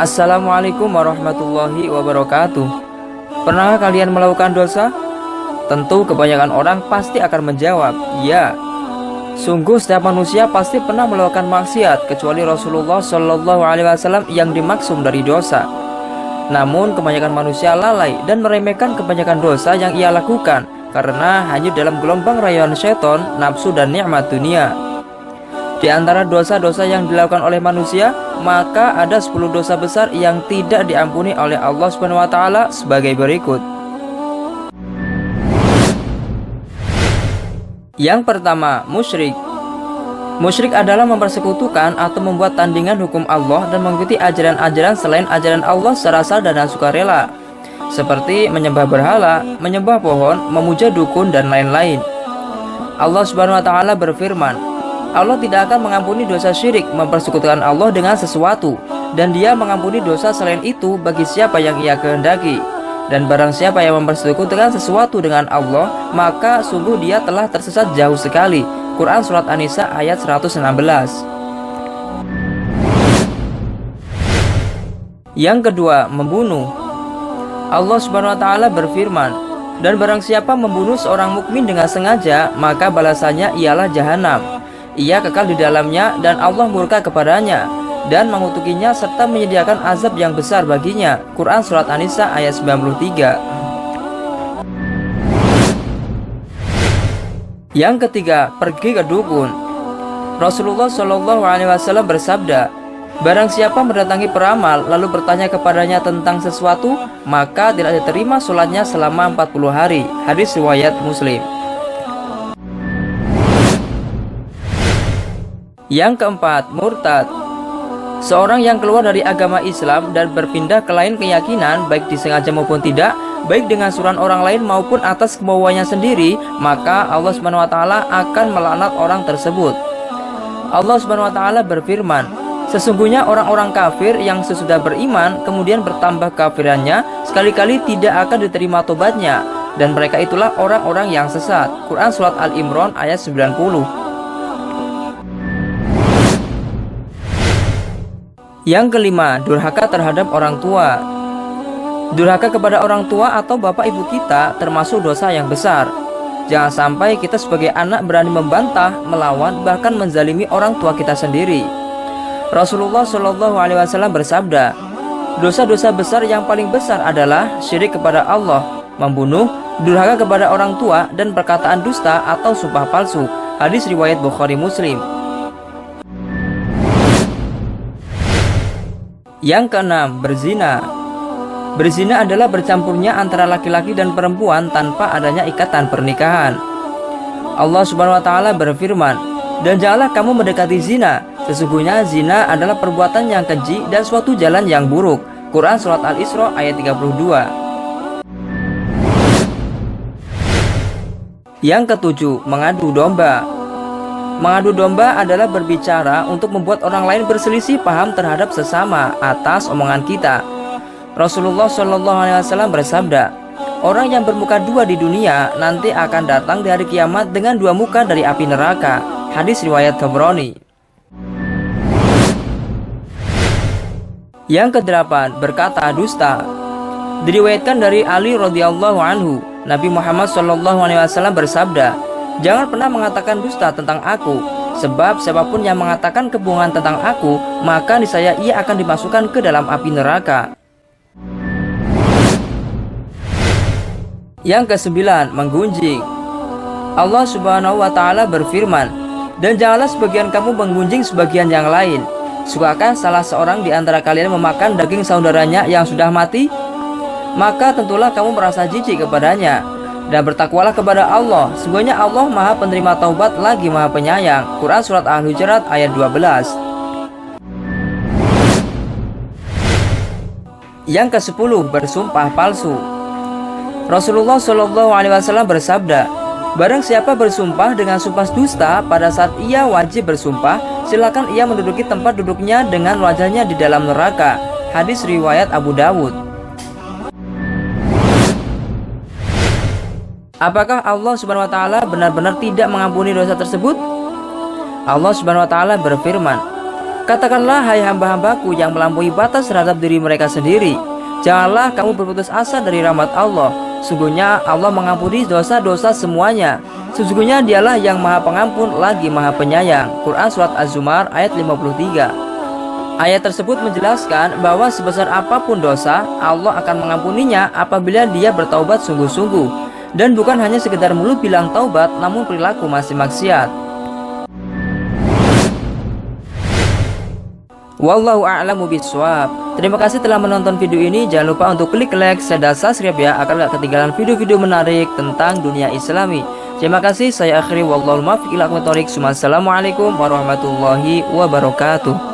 Assalamualaikum warahmatullahi wabarakatuh. Pernahkah kalian melakukan dosa? Tentu kebanyakan orang pasti akan menjawab, ya. Sungguh setiap manusia pasti pernah melakukan maksiat, kecuali Rasulullah Shallallahu Alaihi Wasallam yang dimaksum dari dosa. Namun kebanyakan manusia lalai dan meremehkan kebanyakan dosa yang ia lakukan karena hanya dalam gelombang rayuan setan, nafsu dan nikmat dunia. Di antara dosa-dosa yang dilakukan oleh manusia, maka ada 10 dosa besar yang tidak diampuni oleh Allah Subhanahu wa taala sebagai berikut. Yang pertama, musyrik. Musyrik adalah mempersekutukan atau membuat tandingan hukum Allah dan mengikuti ajaran-ajaran selain ajaran Allah secara sadar dan sukarela, seperti menyembah berhala, menyembah pohon, memuja dukun, dan lain-lain. Allah Subhanahu wa taala berfirman, Allah tidak akan mengampuni dosa syirik mempersekutukan Allah dengan sesuatu, dan Dia mengampuni dosa selain itu bagi siapa yang Ia kehendaki. Dan barang siapa yang mempersekutukan sesuatu dengan Allah, maka sungguh dia telah tersesat jauh sekali. Quran Surat An-Nisa ayat 116. Yang kedua, membunuh. Allah Subhanahu wa taala berfirman, dan barang siapa membunuh seorang mukmin dengan sengaja, maka balasannya ialah jahanam. Ia kekal di dalamnya dan Allah murka kepadanya dan mengutukinya serta menyediakan azab yang besar baginya. Quran Surat An-Nisa ayat 93. Yang ketiga, pergi ke dukun. Rasulullah Shallallahu Alaihi Wasallam bersabda, barang siapa mendatangi peramal lalu bertanya kepadanya tentang sesuatu, maka tidak diterima sholatnya selama 40 hari. Hadis riwayat Muslim. Yang keempat, murtad. Seorang yang keluar dari agama Islam dan berpindah ke lain keyakinan, baik disengaja maupun tidak, baik dengan suruhan orang lain maupun atas kemauannya sendiri, maka Allah Subhanahu wa taala akan melaknat orang tersebut. Allah Subhanahu wa taala berfirman, sesungguhnya orang-orang kafir yang sesudah beriman kemudian bertambah kafirannya, sekali-kali tidak akan diterima tobatnya, dan mereka itulah orang-orang yang sesat. Quran Surat Al-Imran ayat 90. Yang kelima, durhaka terhadap orang tua. Durhaka kepada orang tua atau bapak ibu kita termasuk dosa yang besar. Jangan sampai kita sebagai anak berani membantah, melawan, bahkan menzalimi orang tua kita sendiri. Rasulullah Shallallahu Alaihi Wasallam bersabda, dosa-dosa besar yang paling besar adalah syirik kepada Allah, membunuh, durhaka kepada orang tua, dan perkataan dusta atau sumpah palsu. Hadis riwayat Bukhari Muslim. Yang keenam, berzina. Berzina adalah bercampurnya antara laki-laki dan perempuan tanpa adanya ikatan pernikahan. Allah Subhanahu wa taala berfirman, dan janganlah kamu mendekati zina, sesungguhnya zina adalah perbuatan yang keji dan suatu jalan yang buruk. Quran Surat Al-Isra ayat 32. Yang ketujuh, mengadu domba. Mengadu domba adalah berbicara untuk membuat orang lain berselisih paham terhadap sesama atas omongan kita. Rasulullah Shallallahu Alaihi Wasallam bersabda, orang yang bermuka dua di dunia nanti akan datang di hari kiamat dengan dua muka dari api neraka. Hadis riwayat Tabrani. Yang kedelapan, berkata dusta. Diriwayatkan dari Ali radhiyallahu anhu, Nabi Muhammad Shallallahu Alaihi Wasallam bersabda, jangan pernah mengatakan dusta tentang aku, sebab siapapun yang mengatakan kebohongan tentang aku, maka niscaya ia akan dimasukkan ke dalam api neraka. Yang kesembilan, menggunjing. Allah Subhanahu wa taala berfirman, dan janganlah sebagian kamu menggunjing sebagian yang lain. Sukakah salah seorang di antara kalian memakan daging saudaranya yang sudah mati? Maka tentulah kamu merasa jijik kepadanya. Dan bertakwalah kepada Allah, sesungguhnya Allah Maha Penerima Taubat lagi Maha Penyayang. Quran Surat Al-Hujurat ayat 12. Yang ke-10, bersumpah palsu. Rasulullah Shallallahu Alaihi Wasallam bersabda, barang siapa bersumpah dengan sumpah dusta pada saat ia wajib bersumpah, silakan ia menduduki tempat duduknya dengan wajahnya di dalam neraka. Hadis riwayat Abu Dawud. Apakah Allah Subhanahu wa taala benar-benar tidak mengampuni dosa tersebut? Allah Subhanahu wa taala berfirman, Katakanlah, hai hamba-hambaku yang melampaui batas terhadap diri mereka sendiri, janganlah kamu berputus asa dari rahmat Allah. Sungguhnya Allah mengampuni dosa-dosa semuanya. Sesungguhnya dialah yang maha pengampun lagi maha penyayang. Quran Surat Az-Zumar ayat 53. Ayat tersebut menjelaskan bahwa sebesar apapun dosa, Allah akan mengampuninya apabila dia bertaubat sungguh-sungguh. Dan bukan hanya sekedar mulut bilang taubat, namun perilaku masih maksiat. Wallahu a'lamu bishawab. Terima kasih telah menonton video ini. Jangan lupa untuk klik like, share, dan subscribe ya, agar gak ketinggalan video-video menarik tentang dunia Islami. Terima kasih. Saya akhiri wallahul muwaffiq ila aqwamit thoriq. Assalamualaikum warahmatullahi wabarakatuh.